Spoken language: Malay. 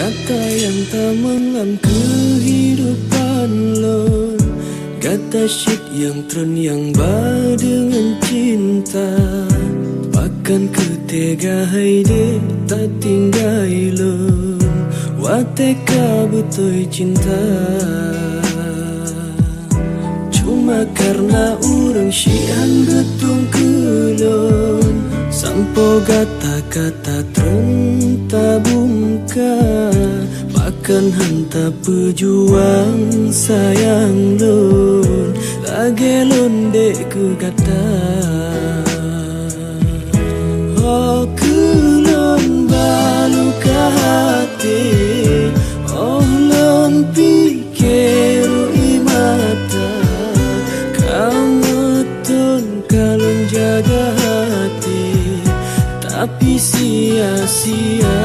Kata yang tak dalam kehidupan lon, kata shit yang tren yang ba dengan cinta. Bahkan ketega haide tak tinggai lon, wateka butoi cinta. Cuma karena urang syian getung kelon, sampo kata-kata terenta bungka. Bahkan hanta pejuang sayang lon, lagi londe ku kata. Oh kelon baluka hati, oh lon pikir imata. Kamu tun kalon jaga hati, tapi sia-sia.